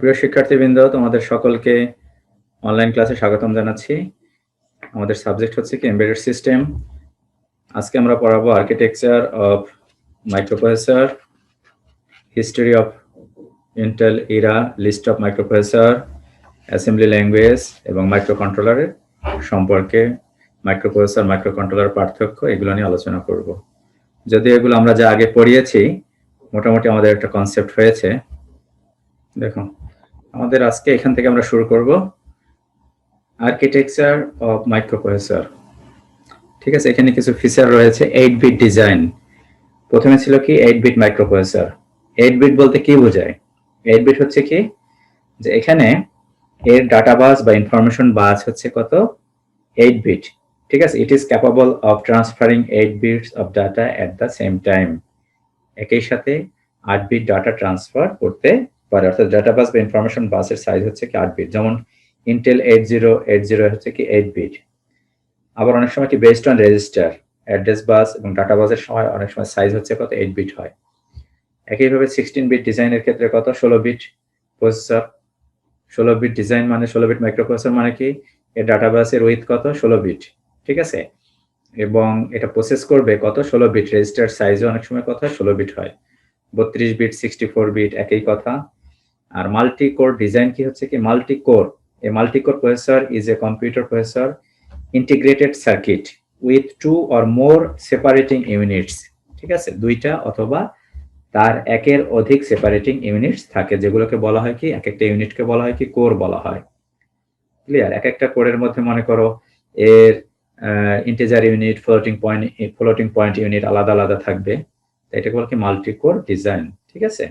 প্রিয় শিক্ষার্থীবৃন্দ, তোমাদের সকলকে অনলাইন ক্লাসে স্বাগতম জানাচ্ছি। আমাদের সাবজেক্ট হচ্ছে কি এমবেডেড সিস্টেম। আজকে আমরা পড়াবো architecture of microprocessor, history of Intel era, list of microprocessor, assembly language এবং মাইক্রোকন্ট্রোলারের সম্পর্কে, মাইক্রোপ্রসেসর মাইক্রোকন্ট্রোলার পার্থক্য, এগুলো নিয়ে আলোচনা করব। যদিও এগুলো আমরা যা আগে পড়িয়েছি, মোটামুটি আমাদের একটা কনসেপ্ট হয়েছে। দেখো, আমাদের আজকে এখান থেকে আমরা শুরু করব আর্কিটেকচার অফ মাইক্রোপ্রসেসর। ঠিক আছে, এখানে কিছু ফিচার রয়েছে। 8 বিট ডিজাইন। প্রথমে ছিল কি 8 বিট মাইক্রোপ্রসেসর। 8 বিট বলতে কি বোঝায়? 8 বিট হচ্ছে কি, যে এখানে এর ডাটা বাস বা ইনফরমেশন বাস হচ্ছে কত? 8 বিট। ঠিক আছে, it is capable of transferring 8 bits of data at the same time. একই সাথে 8 বিট ডাটা ট্রান্সফার করতে পারে, অর্থাৎ ডাটা বাস বা ইনফরমেশন বাসের সাইজ হচ্ছে কি 8 বিট। যেমন ইন্টেল 8080 হচ্ছে কি 8 বিট। আবার অনেক সময় কি বেসড অন রেজিস্টার, অ্যাড্রেস বাস এবং ডাটা বাসের সময় অনেক সময় সাইজ হচ্ছে কত? 8 বিট হয়। একইভাবে 16 বিট ডিজাইনের ক্ষেত্রে কত? 16 বিট প্রসেসর। 16 বিট ডিজাইন মানে 16 বিট মাইক্রোপ্রসেসর মানে কি, এর ডাটা বাসের উইথ কত? 16 বিট। ঠিক আছে, এবং এটা প্রসেস করবে কত? 16 বিট। রেজিস্টার সাইজও অনেক সময় কত? 16 বিট হয়। 32 বিট, 64 বিট, একই কথা। আর মাল্টি কোর ডিজাইন কি হচ্ছে কি? Multi core. A multi core processor is a computer processor integrated circuit with 2 or more separating units. ঠিক আছে, দুইটা অথবা তার একের অধিক সেপারেটিং ইউনিটস থাকে, যেগুলোকে বলা হয় কি, এক একটা ইউনিটকে বলা হয় কি কোর বলা হয়। ক্লিয়ার? এক একটা কোরের মধ্যে মনে করো এর integer unit, floating point unit আলাদা আলাদা থাকবে। এটাকে বলা কি মাল্টি কোর ডিজাইন। ঠিক আছে,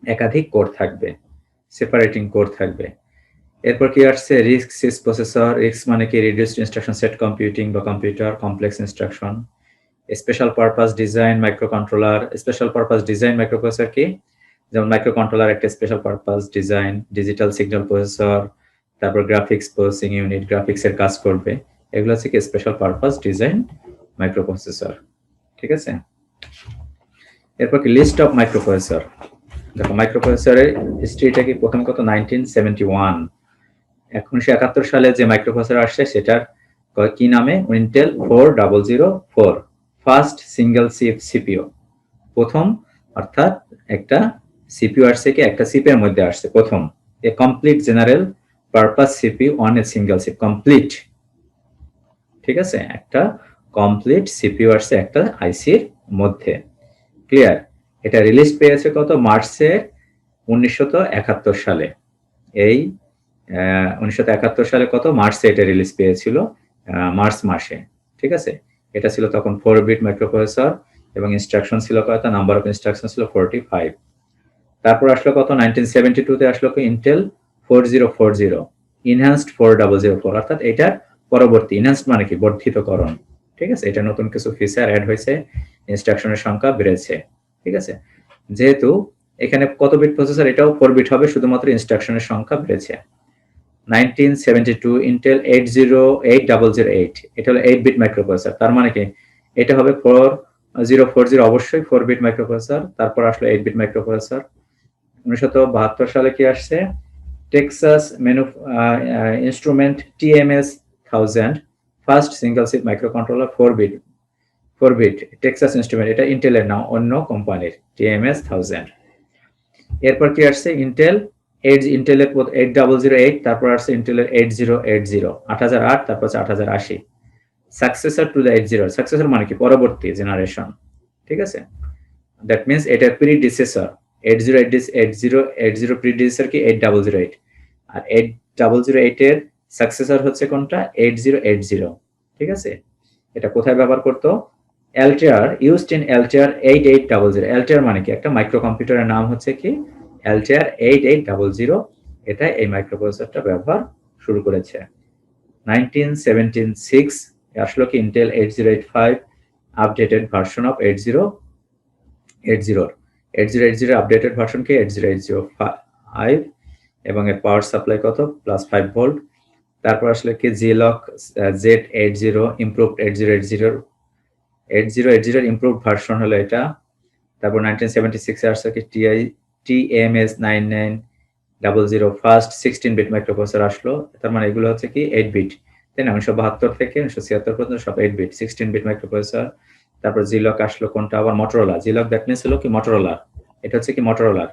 একাধিক কোর থাকবে, সেপারেটিং কোর থাকবে। এরপর কি আসছে? Risk cis processor. রিস্ক মানে কি রিডিউসড ইনস্ট্রাকশন সেট কম্পিউটিং বা computer complex instruction. Special purpose design microcontroller. Special purpose design microprocessor কি, যেমন মাইক্রোকন্ট্রোলার একটা special purpose design. Digital signal processor, তারপর গ্রাফিক্স প্রসেসিং ইউনিট, গ্রাফিক্স এর কাজ করবে। এগুলো হচ্ছে কি স্পেশাল পারপাস ডিজাইন মাইক্রোপ্রসেসর। ঠিক আছে, এরপর কি লিস্ট অফ মাইক্রোপ্রসেসর। দেখো, মাইক্রোপ্রসেসরের হিস্ট্রিটা কি, প্রথম কত? 1971। 1971 সালে যে মাইক্রোপ্রসেসর আসছে সেটার কি নামে? Intel 4004, first single chip CPU. প্রথম, অর্থাৎ একটা সিপিইউ আসছে কি, একটা চিপের মধ্যে আসছে প্রথম। A complete general purpose CPU on a single chip. Complete, ঠিক আছে, একটা কমপ্লিট সিপিইউ আসছে একটা আইসির মধ্যে। ক্লিয়ার? এটা রিলিজ পেয়েছে কত? মার্চের 1971 সালে। এই 1971 সালে কত? মার্চে এটা রিলিজ পেয়েছিল, মার্চ মাসে। ঠিক আছে, এটা ছিল তখন 4 বিট মাইক্রোপ্রসেসর এবং ইনস্ট্রাকশন ছিল কত? নাম্বার অফ ইনস্ট্রাকশন ছিল 45। তারপর আসলো কত? 1972 তে আসলো কি ইন্টেল 4040, ইনহ্যান্সড 4004, অর্থাৎ এটার পরবর্তী। ইনহ্যান্সড মানে কি? বর্ধিতকরণ। ঠিক আছে, এটা নতুন কিছু ফিচার অ্যাড হয়েছে, ইনস্ট্রাকশনের সংখ্যা বেড়েছে। ঠিক আছে, যেহেতু এখানে কত বিট প্রসেসর, এটাও 4 বিট হবে, শুধুমাত্র ইনস্ট্রাকশনের সংখ্যা বেড়েছে। 1972 ইন্টেল 808008, এটা হলো 8 বিট মাইক্রোপ্রসেসর। তার মানে কি, এটা হবে 4040, অবশ্যই 4 বিট মাইক্রোপ্রসেসর। তারপর আসলো 8 বিট মাইক্রোপ্রসেসর। 1972 সালে কি আসছে? Texas instrument TMS 1000, first single chip microcontroller 4 bit. Texas instrument, এটা ইন্টেলের না, অন্য কোম্পানির, TMS 1000। এরপর কি আসছে? ইন্টেলের 8008, তারপর আসছে ইন্টেলের 8080, 8008, তারপর হচ্ছে 8080। সাকসেসর টু দ্য 80, সাকসেসর মানে কি? পরবর্তী জেনারেশন। ঠিক আছে, দ্যাট মিনস এটার প্রিডিসেসর। 8080 প্রিডিসেসর কি? 8008, আর 8008 এর সাকসেসর হচ্ছে কোনটা? 8080। ঠিক আছে, এটা কোথায় ব্যবহার করতো? Altair, used in Altair 8800। Altair মানে কি? একটা মাইক্রো কম্পিউটারের নাম হচ্ছে কি Altair 8800। এটা এই মাইক্রোপ্রসেসরটা ব্যবহার শুরু করেছে। 1976 আসলো কি Intel 8085, updated version of 8080 updated version কি 8080 এবং এর পাওয়ার সাপ্লাই কত? +5 ভোল্ট। তারপর আসলে কি জিলক Z80 ইমপ্রুভড 8080 ইমপ্রুভড ভার্সন হলো এটা। তারপর 1976 এ আসছে কি TMS 99 00 ফার্স্ট 16 বিট মাইক্রোপ্রসেসর আসলো, তার মানে এগুলো হচ্ছে কি 8 বিট, তাই না? 1972 থেকে 1976 পর্যন্ত সব 8 বিট 16 বিট মাইক্রোপ্রসেসর। তারপর জিলক আসলো, কোনটা আবার মটোরোলা। জিলক দ্যাট মিন্স হলো কি মটোরোলা, এটা হচ্ছে কি মটোরোলার,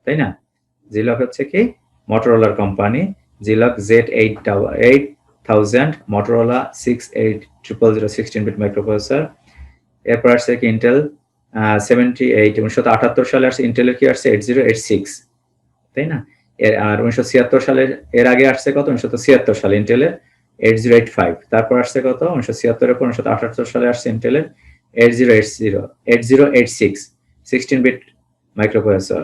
তাই না? জিলক হচ্ছে কি মটোরোলার কোম্পানি। Zilog Z8000 Motorola 6800 16 bit microprocessor. এরপর আসছে কি ইন্টেল 1978 সালে আসছে ইন্টেলের কি আসছে 8086, তাই না? আর 1976 সালের এর আগে আসছে কত 1976 সালে ইন্টেলের 8085। তারপর আসছে কত 1976 এর পর 1978 সালে আসছে ইন্টেলের 8086 16 bit microprocessor.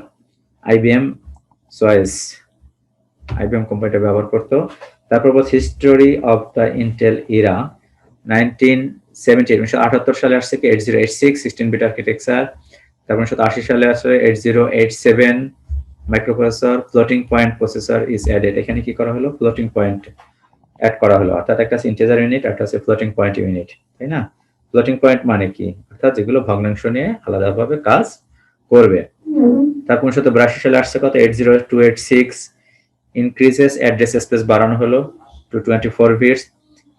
IBM choice, IBM কোম্পানিটা ব্যবহার করতো। তারপর history of the Intel era 1978 সালে আসছে কি 8086 16 বিট আর্কিটেকচার। তারপর 1980 সালে আসছে 8087 microprocessor. Floating point processor is added, এখানে কি করা হলো ফ্লোটিং পয়েন্ট অ্যাড করা হলো, অর্থাৎ একটা ইন্টিজার ইউনিট একটা আছে ফ্লোটিং পয়েন্ট ইউনিট, তাই না? ফ্লোটিং পয়েন্ট মানে কি, অর্থাৎ যেগুলো ভগ্নাংশ নিয়ে আলাদাভাবে কাজ করবে। তারপর 1982 সালে আসছে কত 80286 ইনক্রিজেস অ্যাড্রেস স্পেস বাড়ানো হলো টু 24 বিটস।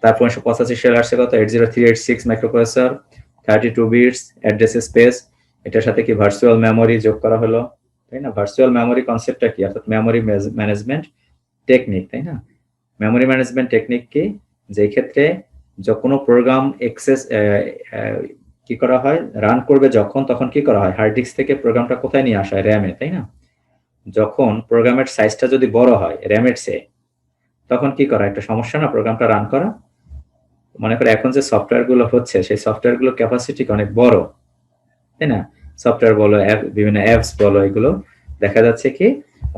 তারপর 1985 সালে আসছে কত 80386 মাইক্রোপ্রসেসর 32 বিটস অ্যাড্রেস স্পেস, এটার সাথে কি ভার্চুয়াল মেমোরি যোগ করা হলো, তাই না? ভার্চুয়াল মেমোরি কনসেপ্টটা কি, অর্থাৎ মেমোরি ম্যানেজমেন্ট টেকনিক, তাই না? মেমোরি ম্যানেজমেন্ট টেকনিক কি, যে ক্ষেত্রে যে কোনো প্রোগ্রাম এক্সেস কি করা হয় রান করবে যখন, তখন কি করা হয় হার্ড ডিস্ক থেকে প্রোগ্রামটা কোথায় নিয়ে আসা হয় র্যামে, তাই না? যখন প্রোগ্রামের সাইজটা যদি বড় হয় র্যামের চেয়ে, তখন কি করা, একটা সমস্যা না প্রোগ্রামটা রান করা। মনে করে এখন যে সফটওয়্যার গুলো হচ্ছে সেই সফটওয়্যার গুলোর ক্যাপাসিটি অনেক বড়, তাই না? সফটওয়্যার বলো বিভিন্ন অ্যাপস বলো, এগুলো দেখা যাচ্ছে কি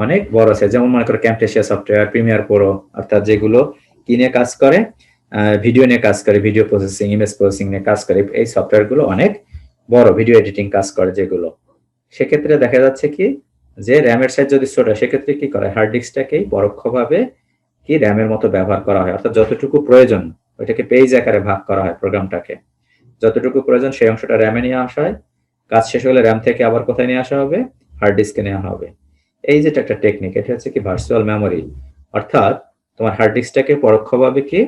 অনেক বড় আছে। যেমন মনে করো ক্যামটেসিয়া সফটওয়্যার, প্রিমিয়ার প্রো, অর্থাৎ যেগুলো কি নিয়ে কাজ করে, ভিডিও নিয়ে কাজ করে, ভিডিও প্রসেসিং ইমেজ প্রসেসিং নিয়ে কাজ করে, এই সফটওয়্যার গুলো অনেক বড়, ভিডিও এডিটিং কাজ করে যেগুলো। সেক্ষেত্রে দেখা যাচ্ছে কি যে র্যামের সাইজ যদি ছোট, সেক্ষেত্রে কি করে হার্ড ডিস্কটাকেই পরোক্ষভাবে কি র্যামের মতো ব্যবহার করা হয়, অর্থাৎ যতটুকু প্রয়োজন ওইটাকে পেজ আকারে ভাগ করা হয় প্রোগ্রামটাকে, যতটুকু প্রয়োজন সেই অংশটা র্যামে নিয়ে আসা হয়, কাজ শেষ হলে র্যাম থেকে আবার কোথায় নিয়ে আসা হবে হার্ড ডিস্কে নেওয়া হবে। এই যেটা একটা টেকনিক, এটা হচ্ছে কি ভার্চুয়াল মেমোরি, অর্থাৎ তোমার হার্ড ডিস্কটাকে পরোক্ষভাবে কি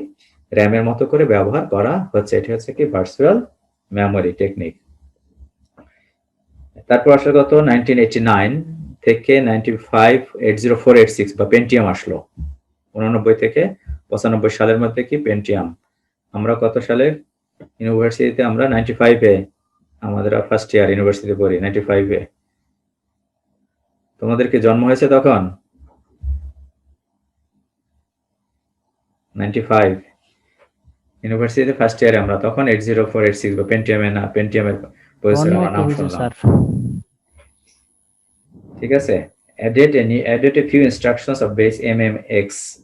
র্যামের মতো করে ব্যবহার করা হচ্ছে, এটা হচ্ছে কি ভার্চুয়াল মেমোরি টেকনিক। তারপর আসলে কত 1989 থেকে 80486 বা পেন্টিয়াম আসলো, 89 থেকে 95 সালের মধ্যে কি পেন্টিয়াম। আমরা কত সালে ইউনিভার্সিটিতে, আমরা 95-এ আমাদের ফার্স্ট ইয়ার ইউনিভার্সিটিতে পড়ি 95-এ। তোমাদের কি জন্ম হয়েছে তখন 95 ইউনিভার্সিটিতে ফার্স্ট ইয়ারে আমরা তখন 80486 বা পেন্টিয়ামের না পেন্টিয়ামের প্রসেসর আমরা নাম শুনলাম, ঠিক আছে? added a few instructions of base MMX.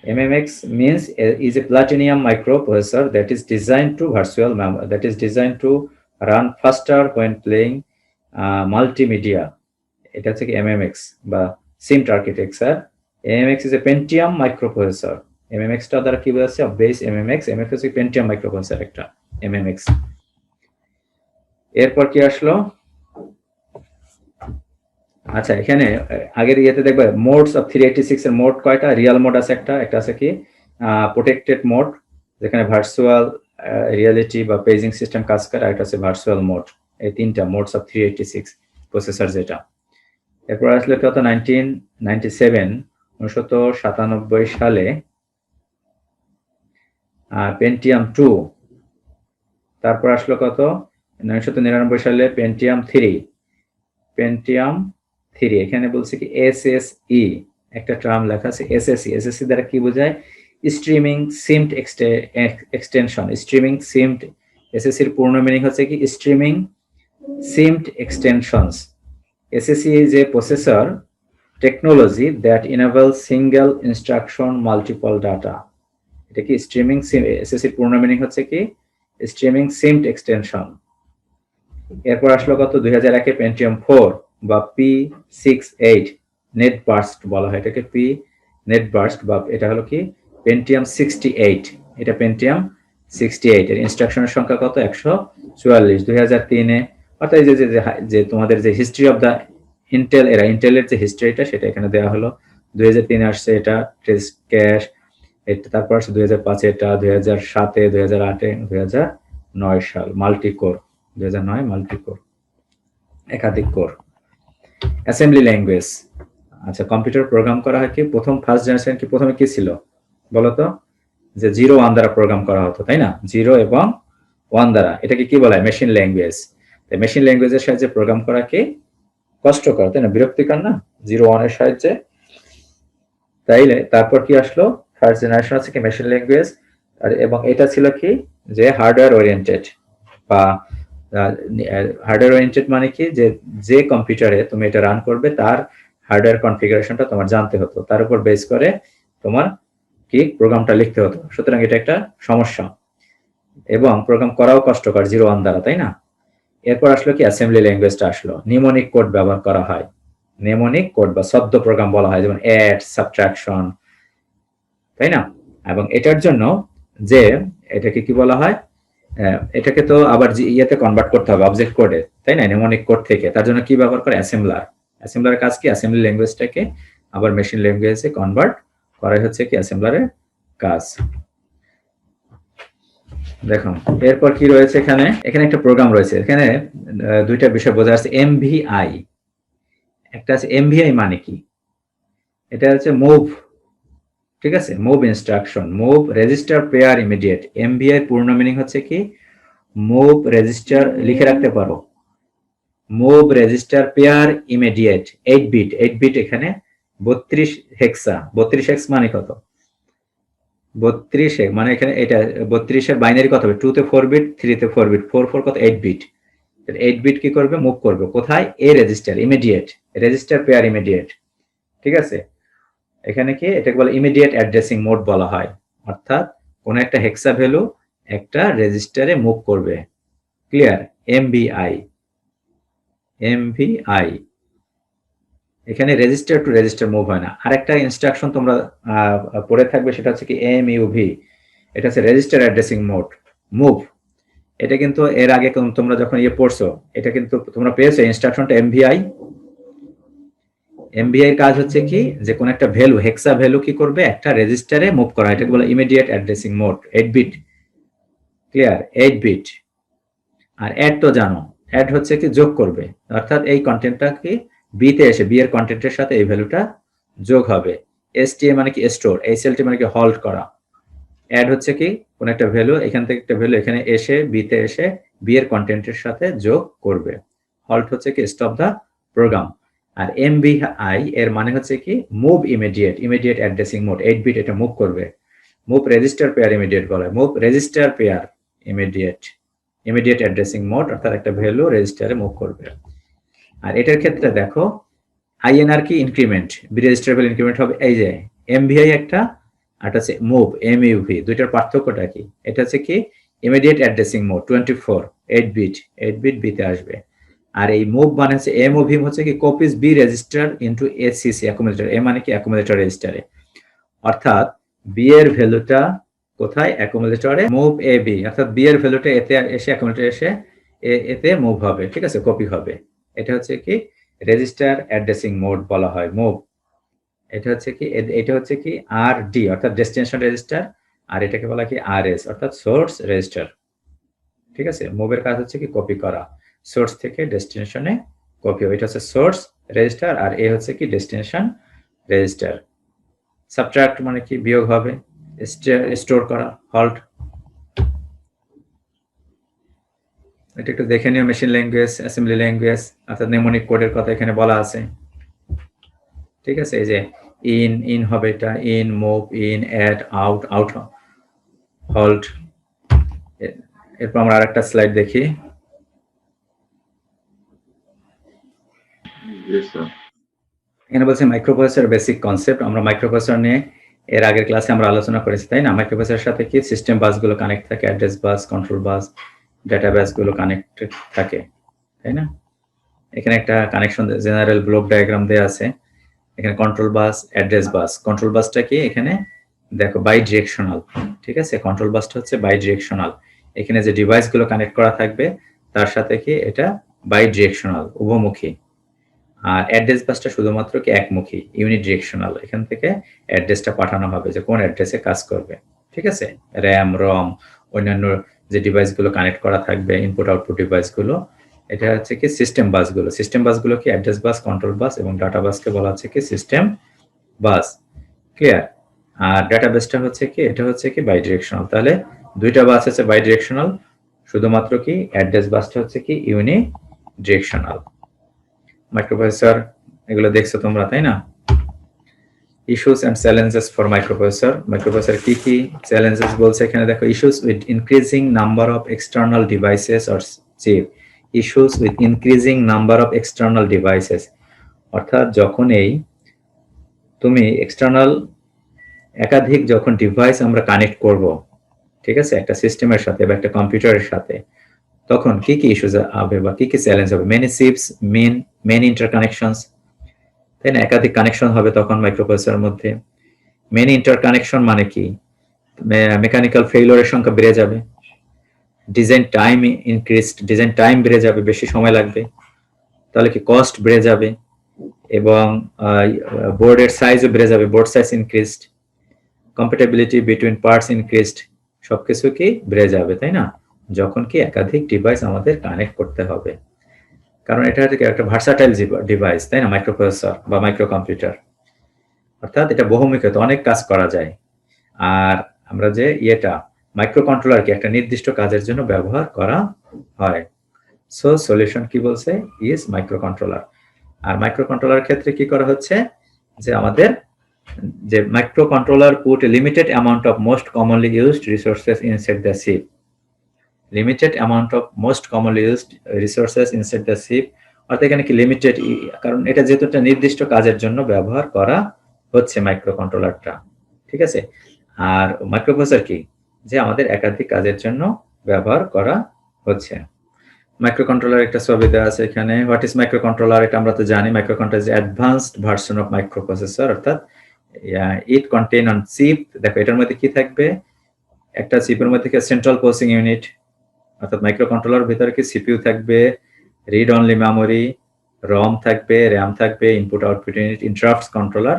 MMX means is a platinum microprocessor that is designed to run faster when playing multimedia. এটা হচ্ছে কি MMX বা SIMD architecture. MMX is a Pentium microprocessor. MMX টা দ্বারা কি বোঝাচ্ছে base MMX হচ্ছে Pentium microprocessor একটা MMX। এরপর কি আসলো, আচ্ছা এখানে আগের ইয়েতে দেখবে মোডস অফ 386 এর মোড কয়টা, রিয়েল মোড আছে একটা আছে কি প্রোটেক্টেড মোড যেখানে ভার্চুয়াল রিয়েলিটি বা পেজিং সিস্টেম কাজ করে, আর একটা আছে ভার্চুয়াল মোড। এই তিনটা মোডস অফ 386 প্রসেসর যেটা। এরপর আসলে কত 1997 সালে পেন্টিয়াম 2। তারপর আসলো কত 1999 সালে পেন্টিয়াম 3। এখানে বলছে কি SSE, একটা টার্ম লেখা আছে SSE দ্বারা কি বোঝায় streaming seemed extension. Streaming seemed SSE এর পূর্ণ মিনিং হচ্ছে কি streaming seemed extensions. SSE is a processor technology that enables single instruction multiple data. এটা কি স্ট্রিমিং SSE এর পূর্ণ মিনিং হচ্ছে কি স্ট্রিমিং সিমড এক্সটেনশন। এরপর আসলো কত 2001-এ পেন্টিয়াম 4 বা P68 নেট বার্স্ট বলা হয় এটাকে, P নেট বার্স্ট বা এটা হলো কি পেন্টিয়াম 68। এটা পেন্টিয়াম 68 এর ইনস্ট্রাকশনের সংখ্যা কত 144 2003-এ। অর্থাৎ যে তোমাদের যে হিস্ট্রি অফ দা ইন্টেল এরা, ইন্টেলের যে হিস্ট্রিটা সেটা এখানে দেওয়া হলো। 2003 আসছে এটা টেস্ট ক্যাশ, এটা তারপর আসছে 2005 এটা, 2007, 2008, 2009 সাল মাল্টি কোর, 2009 মাল্টি কোর, একাধিক কোর। অ্যাসেম্বলি ল্যাঙ্গুয়েজ, আচ্ছা কম্পিউটার প্রোগ্রাম করা হয় কি প্রথম ফার্স্ট জেনারেশন কি প্রথমে কি ছিল বলতো, যে 0 1 দ্বারা প্রোগ্রাম করা হতো, তাই না? 0 এবং 1 দ্বারা, এটাকে কি বলা হয়? Machine language. মেশিন ল্যাঙ্গুয়েজের সাহায্যে প্রোগ্রাম করা কি কষ্টকর, তাই না? বিরক্তিকর না 0 1 এর সাহায্যে। তাইলে তারপর কি আসলো? ফার্স্ট জেনারেশন আছে কি মেশিন ল্যাঙ্গুয়েজ, আর এবং এটা ছিল কি যে হার্ডওয়্যার ওরিয়েন্টেড, বা হার্ডওয়্যার ওরিয়েন্টেড মানে কি যে যে কম্পিউটারে তুমি এটা রান করবে তার হার্ডওয়্যার কনফিগারেশনটা তোমার জানতে হতো, তার উপর বেস করে তোমার কি প্রোগ্রামটা লিখতে হতো। সুতরাং এটা একটা সমস্যা এবং প্রোগ্রাম করাও কষ্টকর 0 1 দ্বারা, তাই না? এরপর আসলো কি অ্যাসেম্বলি ল্যাঙ্গুয়েজটা আসলো, নিউমনিক কোড ব্যবহার করা হয়, নিউমনিক কোড বা শব্দ প্রোগ্রাম বলা হয়, যেমন অ্যাড, সাবট্রাকশন, তাই না? এবং এটার জন্য যে এটাকে কি বলা হয়, এটাকে তো আবার ইয়েতে কনভার্ট করতে হবে অবজেক্ট কোডে, তাই না? নিউমনিক কোড থেকে, তার জন্য কি ব্যবহার করে? অ্যাসেম্বলার। অ্যাসেম্বলারের কাজ কি? অ্যাসেম্বলি ল্যাঙ্গুয়েজটাকে আবার মেশিন ল্যাঙ্গুয়েজে কনভার্ট করাই হচ্ছে কি অ্যাসেম্বলারের কাজ। দেখুন এরপর কি রয়েছে এখানে, এখানে একটা প্রোগ্রাম রয়েছে, এখানে দুইটা বিষয় বোঝা যাচ্ছে। এমভিআই, একটা আছে এমভিআই মানে কি, এটা হচ্ছে মুভ, ঠিক আছে? Move instruction, move register pair immediate. MVI পূর্ণ মিনিং হচ্ছে কি মুভ রেজিস্টার, লিখে রাখতে পারো, move register pair immediate 8 bit, 8 bit এখানে 32 হেক্সা, 32 হেক্স মানে কত? 32 মানে এখানে এটা 32 এর বাইনারি কত হবে? 2 তে 4 বিট, 3 তে 4 বিট, 4 4 কত? 8 বিট। 8 বিট কি করবে? মুভ করবে কোথায়? A register immediate, register pair immediate, ঠিক আছে? এখানে কি এটাকে বলে ইমিডিয়েট অ্যাড্রেসিং মোড বলা হয়, অর্থাৎ কোন একটা হেক্সা ভ্যালু একটা রেজিস্টারে মুভ করবে। ক্লিয়ার? এমভিআই, এমভিআই এখানে রেজিস্টার টু রেজিস্টার মুভ হয় না। আরেকটা ইনস্ট্রাকশন তোমরা পড়ে থাকবে, সেটা হচ্ছে কি এমইউভি, এটা হচ্ছে রেজিস্টার অ্যাড্রেসিং মোড মুভ। এটা কিন্তু এর আগে তোমরা যখন ইয়ে পড়ছো এটা কিন্তু তোমরা পেয়েছো ইনস্ট্রাকশনটা এমভিআই। এমভিআই এর কাজ হচ্ছে কি যে কোন একটা ভ্যালু, হেক্সা ভ্যালু কি করবে? একটা রেজিস্টারে মুভ করা, এটাকে বলে immediate addressing mode, 8 bit. Clear? 8 bit. আর অ্যাড তো জানো, অ্যাড হচ্ছে কি যোগ করবে, অর্থাৎ এই কন্টেন্টটা কি বি তে এসে বি এর কন্টেন্টের সাথে এই ভ্যালুটা যোগ হবে। এসটিএ মানে কি স্টোর, এইচএলটি মানে কি হল্ট করা। অ্যাড হচ্ছে কি কোন একটা ভ্যালু এখান থেকে একটা ভ্যালু এখানে এসে বি তে এসে বি এর কন্টেন্টের সাথে যোগ করবে। হল্ট হচ্ছে কি স্টপ দা প্রোগ্রাম। আর এমভিআই এর মানে হচ্ছে কি move immediate, immediate addressing mode, 8 bit এটা মুভ করবে। মুভ রেজিস্টার পেয়ার ইমিডিয়েট বলে, move register pair immediate, immediate addressing mode, অর্থাৎ একটা ভ্যালু রেজিস্টারে মুভ করবে। আর এটার ক্ষেত্রে দেখো আইএনআর কি ইনক্রিমেন্ট, বি রেজিস্টারেবল ইনক্রিমেন্ট হবে এই যে এমভিআই একটা, আর হচ্ছে মুভ এমইউভি, দুইটার পার্থক্যটা কি? এটা হচ্ছে কি immediate addressing mode 24 8 bit, 8 bit বিতে আসবে। আর এই মুভ মানে হচ্ছে এমওভি হচ্ছে কি copies B register into ACC accumulator, A মানে কি অ্যাকুমুলেটর রেজিস্টারে, অর্থাৎ বি এর ভ্যালুটা কোথায়? অ্যাকুমুলেটরে মুভ এ বি, অর্থাৎ বি এর ভ্যালুটা এতে এসে অ্যাকুমুলেটরে এসে এতে মুভ হবে, ঠিক আছে? কপি হবে। এটা হচ্ছে কি রেজিস্টার অ্যাড্রেসিং মোড বলা হয় মুভ। এটা হচ্ছে কি এটা হচ্ছে কি আর ডি অর্থাৎ ডেস্টিনেশন রেজিস্টার, আর এটাকে বলা কি আর এস অর্থাৎ সোর্স রেজিস্টার, ঠিক আছে? মুভের কাজ হচ্ছে কি কপি করা, সোর্স থেকে ডেস্টিনেশনে কপি হবে, এটা হচ্ছে সোর্স রেজিস্টার, আর এ হচ্ছে কি ডেস্টিনেশন রেজিস্টার। সাবট্রাক্ট মানে কি বিয়োগ হবে, স্টোর করা, হল্ট। এটা একটু দেখে নিও মেশিন ল্যাঙ্গুয়েজ, অ্যাসেম্বলি ল্যাঙ্গুয়েজ, অর্থাৎ নেমোনিক কোডের কথা এখানে বলা আছে, ঠিক আছে? এই যে ইন হবে এটা, in move, in add, out out halt. এরপর আমরা আরেকটা স্লাইড দেখি। এখানে বলছে মাইক্রোপ্রসেসর বেসিক কনসেপ্ট। আমরা মাইক্রোপ্রসেসর নিয়ে এর আগের ক্লাসে আমরা আলোচনা করেছি, তাই না? মাইক্রোপ্রসেসরের সাথে কি সিস্টেম বাসগুলো কানেক্ট থাকে, অ্যাড্রেস বাস, কন্ট্রোল বাস, ডেটা বাসগুলো কানেক্টেড থাকে, তাই না? এখানে একটা কানেকশন জেনারেল ব্লক ডায়াগ্রাম দেওয়া আছে। এখানে কন্ট্রোল বাস, অ্যাড্রেস বাস। কন্ট্রোল বাসটা কি এখানে দেখো বাই ডিরেকশনাল, ঠিক আছে? কন্ট্রোল বাসটা হচ্ছে বাই ডিরেকশনাল। এখানে যে ডিভাইসগুলো কানেক্ট করা থাকবে তার সাথে কি এটা বাই ডিরেকশনাল, উভমুখী। আর অ্যাড্রেস বাসটা শুধুমাত্র কি একমুখী, ইউনিডিরেকশনাল। এখান থেকে অ্যাড্রেসটা পাঠানো হবে যে কোন অ্যাড্রেসে কাজ করবে। ঠিক আছে? র্যাম, রম, অন্যান্য যে ডিভাইসগুলো কানেক্ট করা থাকবে, ইনপুট আউটপুট ডিভাইসগুলো, এটা হচ্ছে কি সিস্টেম বাসগুলো। সিস্টেম বাসগুলো কি অ্যাড্রেস বাস, কন্ট্রোল বাস এবং ডাটা বাসকে বলা হচ্ছে কি সিস্টেম বাস। ক্লিয়ার? আর ডাটাবেসটা হচ্ছে কি, এটা হচ্ছে কি বাই ডিরেকশনাল। তাহলে দুইটা বাস আছে বাই ডিরেকশনাল, শুধুমাত্র কি অ্যাড্রেস বাসটা হচ্ছে কি ইউনি ডিরেকশনাল। মাইক্রোপ্রসেসর এগুলো দেখছো তোমরা, তাই না? Issues and challenges for microprocessor. Microprocessor কি কি চ্যালেঞ্জেস বলছে এখানে দেখো। Issues with increasing number of external devices or chip. Issues with increasing number of external devices, অর্থাৎ যখন এই তুমি এক্সটার্নাল একাধিক যখন ডিভাইস আমরা কানেক্ট করব, ঠিক আছে, একটা সিস্টেমের সাথে বা একটা কম্পিউটারের সাথে, তখন কি কি ইস্যুস হবে বা কি কি চ্যালেঞ্জ হবে? মেনি চিপস, মেনি ইন্টারকানেকশনস, তাই না? একাধিক কানেকশন হবে তখন মাইক্রোপ্রসেসরের মধ্যে। মেনি ইন্টারকানেকশন মানে কি? মেকানিক্যাল ফেইলিওরের সংখ্যা বেড়ে যাবে। Design time increased, design time বেড়ে যাবে, বেশি সময় লাগবে। তাহলে কি কস্ট বেড়ে যাবে এবং বোর্ডের সাইজও বেড়ে যাবে, board size increased. Compatibility between parts increased, সবকিছু কি বেড়ে যাবে, তাই না? যখন কি একাধিক ডিভাইস আমাদের কানেক্ট করতে হবে, কারণ এটা হচ্ছে একটা ভার্সাটাইল ডিভাইস, তাই না? মাইক্রোপ্রসেসর বা মাইক্রো কম্পিউটার, অর্থাৎ এটা বহুমুখী, অনেক কাজ করা যায়। আর আমরা যে মাইক্রো কন্ট্রোলারকে একটা নির্দিষ্ট কাজের জন্য ব্যবহার করা হয়। সো সলিউশন কি বলছে? Is micro controller. আর মাইক্রো কন্ট্রোলার ক্ষেত্রে কি করা হচ্ছে যে আমাদের যে micro controller put limited amount of most commonly used resources inside the chip. Limited amount of most commonly used resources inside the chip, অর্থাৎ এখানে কি লিমিটেড, কারণ এটা যেহেতু একটা নির্দিষ্ট কাজের জন্য ব্যবহার করা হচ্ছে মাইক্রো কন্ট্রোলারটা। ঠিক আছে? আর মাইক্রোপ্রসেসর কি, যে আমাদের একাধিক কাজের জন্য ব্যবহার করা হচ্ছে। মাইক্রো কন্ট্রোলার একটা ছবি দেওয়া আছে এখানে। What is micro controller? এটা আমরা তো জানি, micro controller is advanced version of micro processor, অর্থাৎ ইট কন্টেইন অন চিপ। দেখো এটার মধ্যে কি থাকবে, একটা চিপের মধ্যে সেন্ট্রাল প্রসেসিং ইউনিট, অর্থাৎ মাইক্রো কন্ট্রোলার ভিতরে কি সিপিইউ থাকবে, রিড অনলি মেমোরি, রম থাকবে, র্যাম থাকবে, input output unit, interrupts controller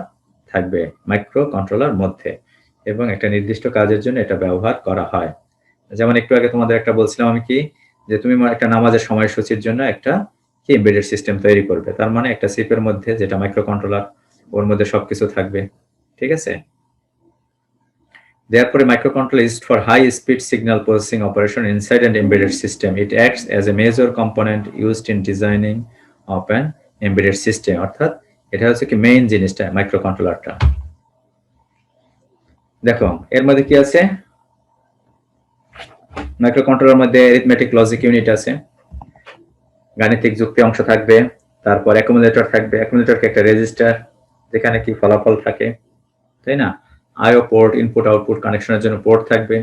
থাকবে মাইক্রো কন্ট্রোলার মধ্যে, এবং একটা নির্দিষ্ট কাজের জন্য এটা ব্যবহার করা হয়। যেমন একটু আগে তোমাদের একটা বলছিলাম আমি কি, যে তুমি একটা নামাজের সময়সূচির জন্য একটা কি এমবেডেড সিস্টেম তৈরি করবে, তার মানে একটা চিপের মধ্যে যেটা মাইক্রো কন্ট্রোলার, ওর মধ্যে সবকিছু থাকবে। ঠিক আছে? Therefore, a microcontroller is used for high-speed signal processing operation inside an embedded system. It acts as a major component used in designing of an embedded system. অর্থাৎ এটা হচ্ছে কি মেইন জিনিসটা মাইক্রোকন্ট্রোলারটা। দেখো এর মধ্যে কি আছে, মাইক্রোকন্ট্রোলার মধ্যে অ্যারিথমেটিক লজিক ইউনিট আছে, গাণিতিক যুক্তি অংশ থাকবে, তারপর অ্যাকুমুলেটর থাকবে, অ্যাকুমুলেটরকে একটা রেজিস্টার যেখানে কি ফলাফল থাকে, তাই না? আইও পোর্ট, ইনপুট আউটপুট কানেকশনের জন্য পোর্ট থাকবে,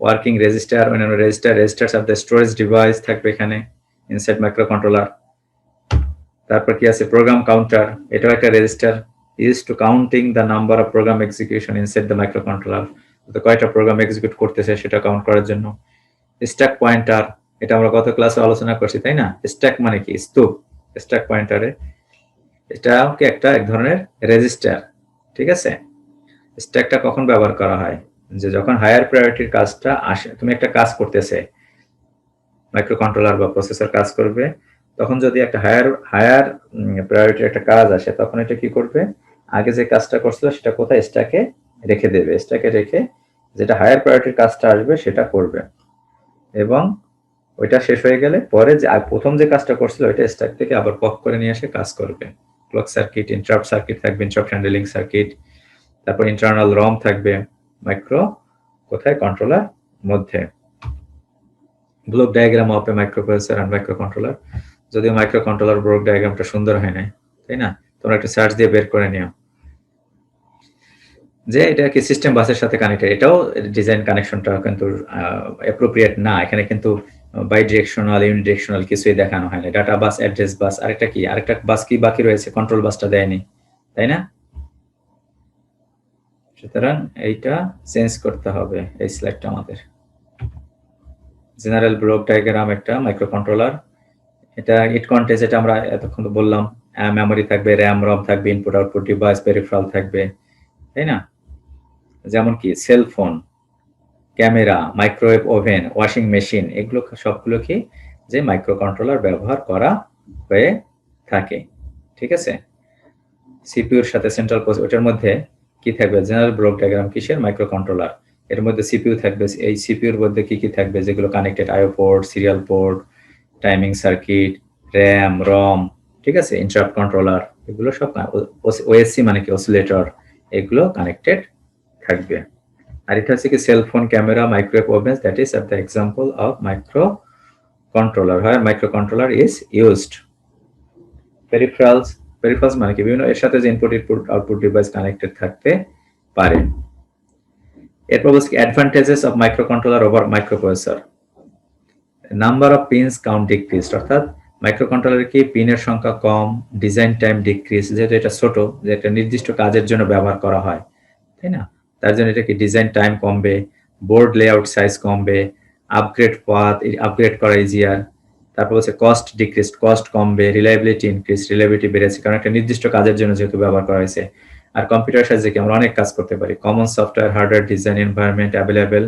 ওয়ার্কিং রেজিস্টার, অন্যান্য registers of the storage device থাকবে এখানে ইনসাইড মাইক্রো কন্ট্রোলার। তারপর কি আছে, প্রোগ্রাম কাউন্টার, এটাও একটা register, use to counting the number of program execution inside the micro controller, তো কয়টা প্রোগ্রাম এক্সিকিউট করতেছে সেটা কাউন্ট করার জন্য। স্ট্যাক পয়েন্টার, এটা আমরা গত ক্লাসে আলোচনা করছি, তাই না? স্ট্যাক মানে কি, স্তূপ। স্ট্যাক পয়েন্টারে এটাও কি একটা এক ধরনের রেজিস্টার। ঠিক আছে? স্ট্যাকটা কখন ব্যবহার করা হয়, যে যখন হায়ার প্রায়োরিটির কাজটা আসে, তুমি একটা কাজ করতেছে, মাইক্রো কন্ট্রোলার বা প্রসেসর কাজ করবে, তখন যদি একটা হায়ার প্রায়োরিটির একটা কাজ আসে, তখন এটা কি করবে, আগে যে কাজটা করছিল সেটা কোথায়, স্ট্যাকে রেখে দেবে। স্ট্যাকে রেখে যেটা হায়ার প্রায়োরিটির কাজটা আসবে সেটা করবে, এবং ওইটা শেষ হয়ে গেলে পরে যে প্রথম যে কাজটা করছিল ওইটা স্ট্যাক থেকে আবার পপ করে নিয়ে এসে কাজ করবে। ক্লক সার্কিট, ইন্টারাপ্ট সার্কিট থাকবে, ইন্টারাপ্ট হ্যান্ডলিং সার্কিট, তারপর ইন্টারনাল রম থাকবে মাইক্রো কোথায় কন্ট্রোলার মধ্যে। Block diagram of a microprocessor and micro controller, যদিও মাইক্রো কন্ট্রোলার ব্লক ডায়াগ্রামটা সুন্দর হয় নাই, তাই না? তোমরা একটা সার্চ দিয়ে বের করে নিও যে এটা কি সিস্টেম বাসের সাথে কানেক্টেড। এটাও ডিজাইন কানেকশনটা কিন্তু অ্যাপ্রোপ্রিয়েট না, এখানে কিন্তু বাই ডিরেকশনাল, ইউনিডিরেকশনাল কিছুই দেখানো হয় না। ডাটা বাস, অ্যাড্রেস বাস, আরেকটা বাস কি বাকি রয়েছে, কন্ট্রোল বাসটা দেয়নি, তাই না? সুতরাং এইটা চেঞ্জ করতে হবে, এই স্লাইডটা আমাদের। জেনারেল ব্লক ডায়াগ্রাম একটা মাইক্রো কন্ট্রোলার, এটা ইট কন্টেন্ট যেটা আমরা এতক্ষণ বললাম, মেমোরি থাকবে, র্যাম রম থাকবে, ইনপুট আউটপুট ডিভাইস পেরিফেরাল থাকবে, তাই না? যেমন কি cellphone, camera, microwave oven, washing machine, এগুলো সবগুলো কি যে মাইক্রো কন্ট্রোলার ব্যবহার করা হয়ে থাকে। ঠিক আছে, সিপিইউর সাথে সেন্ট্রাল ওটার মধ্যে কি থাকবে, জেনারেল ব্লক ডায়াগ্রাম কিসের, মাইক্রো কন্ট্রোলার। এর মধ্যে সিপিইউ থাকবে, এই সিপিইউর মধ্যে কি কি থাকবে, যেগুলো connected, IO port, serial port, timing circuit, RAM ROM, ঠিক আছে, ইন্টারাপ্ট কন্ট্রোলার, এগুলো সব ওএসসি মানে কি অসিলেটর, এগুলো কানেক্টেড থাকবে। আর এটা হচ্ছে কি cellphone, camera, microwave oven, that is the example of micro controller, হয় micro controller is used. Peripherals মানে কি বিভিন্ন এর সাথে যে ইনপুট আউটপুট ডিভাইস কানেক্টেড থাকতে পারে। এরপর বলছি advantages of micro controller over microprocessor. Number of pins count decrease, অর্থাৎ মাইক্রো কন্ট্রোলারের কি পিনের সংখ্যা কম, ডিজাইন টাইম ডিক্রিজ, যেহেতু এটা ছোট, যে একটা নির্দিষ্ট কাজের জন্য ব্যবহার করা হয়, তাই না, তার জন্য এটা কি ডিজাইন টাইম কমবে, বোর্ড লেআউট সাইজ কমবে, আপগ্রেড করা ইজিয়ার। তারপর হচ্ছে কস্ট ডিক্রিজ, কস্ট কমবে, রিলায়েবিলিটি ইনক্রিজ, রিলায়েবিলিটি বেড়েছে, কারণ একটা নির্দিষ্ট কাজের জন্য যেহেতু ব্যবহার করা হয়েছে। আর কম্পিউটার সাহায্যে কি আমরা অনেক কাজ করতে পারি, common software, hardware design environment available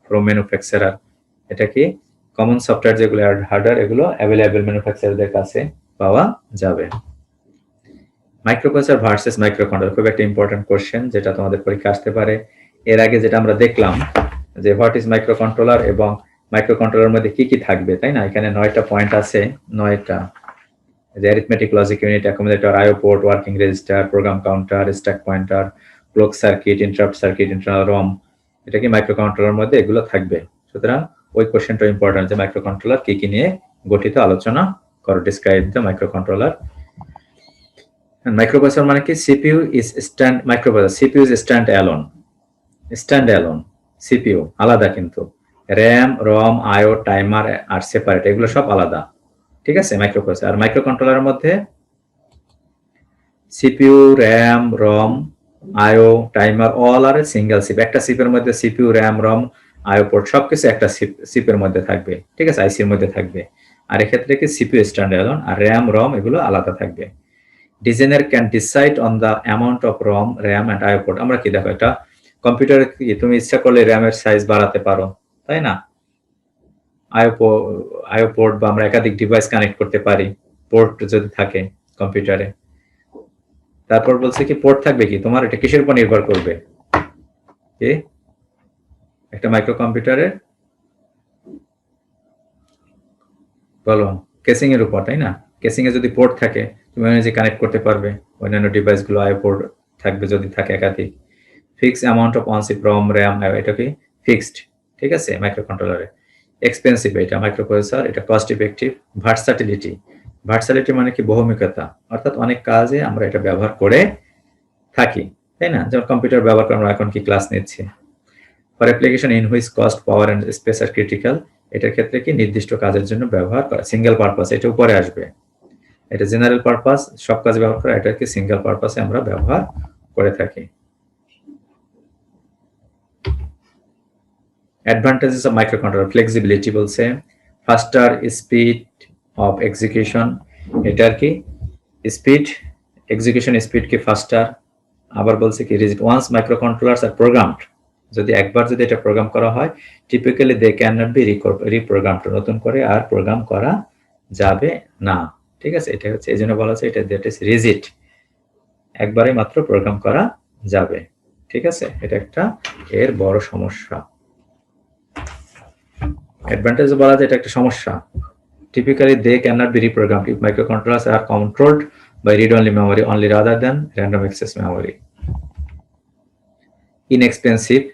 from manufacturer. এটা কি কমন সফটওয়্যার যেগুলো হার্ডওয়্যার, এগুলো অ্যাভেলেবেল ম্যানুফ্যাকচারারদের কাছে পাওয়া যাবে। মাইক্রোপ্রসেসর ভার্সেস মাইক্রো কন্ট্রোলার খুব একটা ইম্পর্টেন্ট কোশ্চেন, যেটা তোমাদের পরীক্ষা আসতে পারে। এর আগে যেটা আমরা দেখলাম যে হোয়াট ইজ মাইক্রো কন্ট্রোলার এবং মাইক্রো কন্ট্রোলার মধ্যে কি কি থাকবে, তাই না, এখানে 9টা পয়েন্ট আছে, 9টা, যে arithmetic logic unit, accumulator, IO port, working register, program counter, stack pointer, clock circuit, interrupt circuit, internal ROM, এটা কি মাইক্রো কন্ট্রোলার মধ্যে এগুলো থাকবে। সুতরাং ওই কোশ্চেনটা ইম্পর্টেন্ট যে মাইক্রো কন্ট্রোলার কি কি নিয়ে গঠিত, আলোচনা করো, describe the micro controller. Microprocessor মানে কি CPU is stand, microprocessor CPU is stand alone, CPU আলাদা, কিন্তু র্যাম রম আইও টাইমার আর সেপারেট, এগুলো সব আলাদা। ঠিক আছে, মাইক্রোপ্রসেসর। আর মাইক্রো কন্ট্রোলারের মধ্যে সিপিইউ, র্যাম রম, আইও, টাইমার অল আর সিঙ্গেল সিপ। একটা সিপের মধ্যে সিপিইউ, র্যাম রম, আইও পোর্ট সবকিছু একটা সিপের মধ্যে থাকবে, ঠিক আছে, আইসির মধ্যে থাকবে। আর এক্ষেত্রে কি সিপিইউ স্ট্যান্ড অ্যালোন, আর র্যাম রম এগুলো আলাদা থাকবে। Designer can decide on the amount of ROM, RAM and IO port. আমরা কি দেখো, এটা কম্পিউটারে কি তুমি ইচ্ছা করলে র্যামের সাইজ বাড়াতে পারো, তাই না, আইও পোর্ট বা আমরা একাধিক ডিভাইস কানেক্ট করতে পারি পোর্ট যদি থাকে কম্পিউটারে। তারপর বলছে কি পোর্ট থাকবে কি তোমার, এটা কিসের উপর নির্ভর করবে, কি একটা মাইক্রো কম্পিউটারে বলো কেসিং এর উপর, তাই না, কেসিং এ যদি পোর্ট থাকে তুমি যে কানেক্ট করতে পারবে অন্যান্য ডিভাইসগুলো, আইও পোর্ট থাকবে যদি থাকে একাধিক। Fix amount of on chip ROM RAM, এটা কি ফিক্সড, ঠিক আছে, মাইক্রো কন্ট্রোলারে। এক্সপেন্সিভ এটা মাইক্রোপ্রসেসর, এটা কস্ট ইফেক্টিভ। ভার্সাটিলিটি মানে কি বহুমুখিতা, অর্থাৎ অনেক কাজে আমরা এটা ব্যবহার করে থাকি, তাই না, যেমন কম্পিউটার ব্যবহার করে আমরা এখন কি ক্লাস নিচ্ছি। For application in which cost power and space are critical, এটার ক্ষেত্রে কি নির্দিষ্ট কাজের জন্য ব্যবহার করা। সিঙ্গেল পারপাস এটা উপরে আসবে, এটা জেনারেল পারপাস সব কাজে ব্যবহার করা, এটাকে সিঙ্গেল পারপাসে আমরা ব্যবহার করে থাকি। অ্যাডভান্টেজেস অফ মাইক্রোকন্ট্রোলার, ফ্লেক্সিবিলিটি বলছে, ফাস্টার স্পিড অফ এক্সিকিউশন, এটার কি স্পিড, এক্সিকিউশন স্পিড কি ফাস্টার। আবার বলছে কি ওয়ান্স মাইক্রোকন্ট্রোলার্স আর প্রোগ্রামড, যদি একবার যদি এটা প্রোগ্রাম করা হয়, typically they can not be reprogrammed, নতুন করে আর প্রোগ্রাম করা যাবে না। ঠিক আছে, এটা হচ্ছে এই জন্য বলা হচ্ছে এটা দ্যাট ইজ রিজিড, একবারে মাত্র প্রোগ্রাম করা যাবে। ঠিক আছে, এটা একটা এর বড় সমস্যা। অ্যাডভান্টেজ বলা যায় এটা একটা সমস্যা। Typically, they cannot be reprogrammed if microcontrollers are controlled by read-only memory only rather than random access memory. Inexpensive,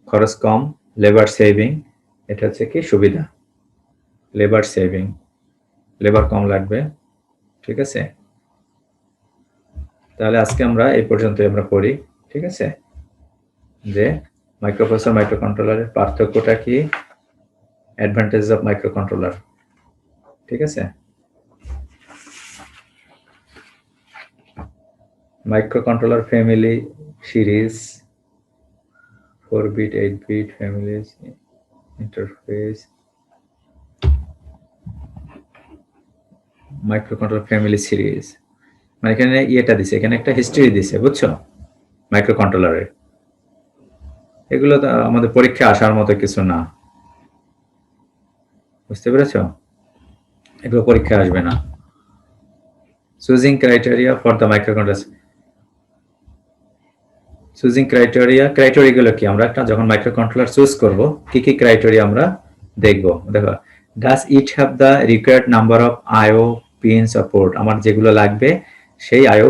খরচ কম, লেবার সেভিং, এটা হচ্ছে কি সুবিধা, লেবার সেভিং, লেবার কম লাগবে। ঠিক আছে, তাহলে আজকে আমরা এই পর্যন্ত আমরা পড়ি। ঠিক আছে, যে মাইক্রোপ্রসেসর মাইক্রোকন্ট্রোলারের পার্থক্যটা কি, অ্যাডভান্টেজ অফ মাইক্রোকন্ট্রোলার। ঠিক আছে, microcontroller family series, 4-bit 8-bit families, interface, microcontroller family series, মানে এখানে ইয়েটা দিছে, এখানে একটা হিস্ট্রি দিছে, বুঝছো, মাইক্রো কন্ট্রোলারের। এগুলো তো আমাদের পরীক্ষা আসার মতো কিছু না, বুঝতে পেরেছো? এগুলো পরীক্ষা আসবে না। Choosing criteria for the micro controller, choosing criteria গুলো কি, আমরা একটা যখন মাইক্রো কন্ট্রোলার চুজ করব কি কি ক্রাইটেরিয়া আমরা দেখব। দেখো, does it have the required number of IO pins or port, আমার যেগুলো লাগবে সেই আইও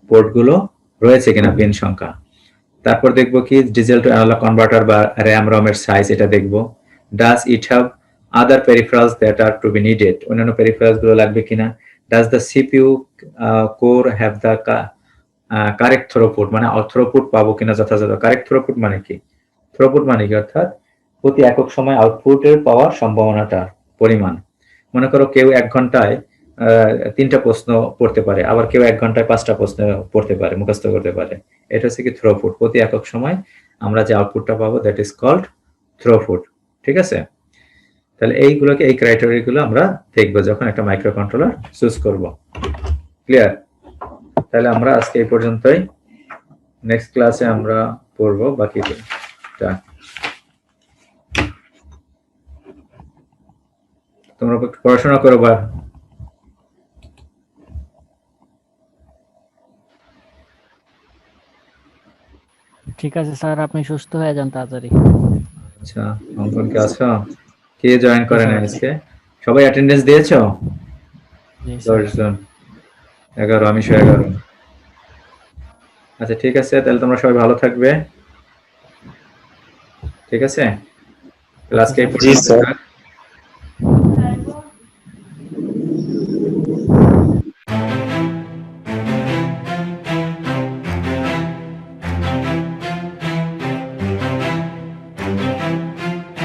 পোর্ট গুলো রয়েছে কিনা, পিন সংখ্যা। তারপর দেখবো কি ডিজিটাল টু অ্যানালগ কনভার্টার বা র্যাম রম এর সাইজ, এটা দেখবো। Does it have other peripherals that are to be needed, অন্যান্য পেরিফেরালস গুলো লাগবে কিনা। Does the CPU core have the correct throughput, মানে থ্রোপুট পাবো কিনা যথাযথ। কারেক্ট থ্রোপুট মানে কি, থ্রোপুট মানে কি, অর্থাৎ প্রতি একক সময় আউটপুটের পাওয়ার সম্ভাবনাটা পরিমাণ। মনে করো কেউ 1 ঘন্টায় 3টা প্রশ্ন পড়তে পারে, আবার কেউ 1 ঘন্টায় 5টা প্রশ্ন পড়তে পারে, মুখস্থ করতে পারে। এটা হচ্ছে কি থ্রোপুট, প্রতি একক সময় আমরা যে আউটপুটটা পাবো দ্যাট ইজ কল্ড থ্রোপুট। ঠিক আছে, তাহলে এইগুলোকে, এই ক্রাইটেরিয়া গুলো আমরা দেখবো যখন একটা মাইক্রো কন্ট্রোলার চুজ করব। ক্লিয়ার? তাহলে আমরা আজকে এই পর্যন্তই, নেক্সট ক্লাসে আমরা পড়বো বাকিটা। তোমরা পড়াশোনা করো বা। ঠিক আছে স্যার, আপনি সুস্থ হয়ে যান তাড়াতাড়ি। আচ্ছা, অঙ্কন কে আছো? কে জয়েন করে না আজকে? সবাই অ্যাটেন্ডেন্স দিয়েছো? 10 জন, 11, আমি 11। আচ্ছা ঠিক আছে, তাহলে তোমরা সবাই ভালো থাকবে। ঠিক আছে, ক্লাসকে এই পর্যন্ত।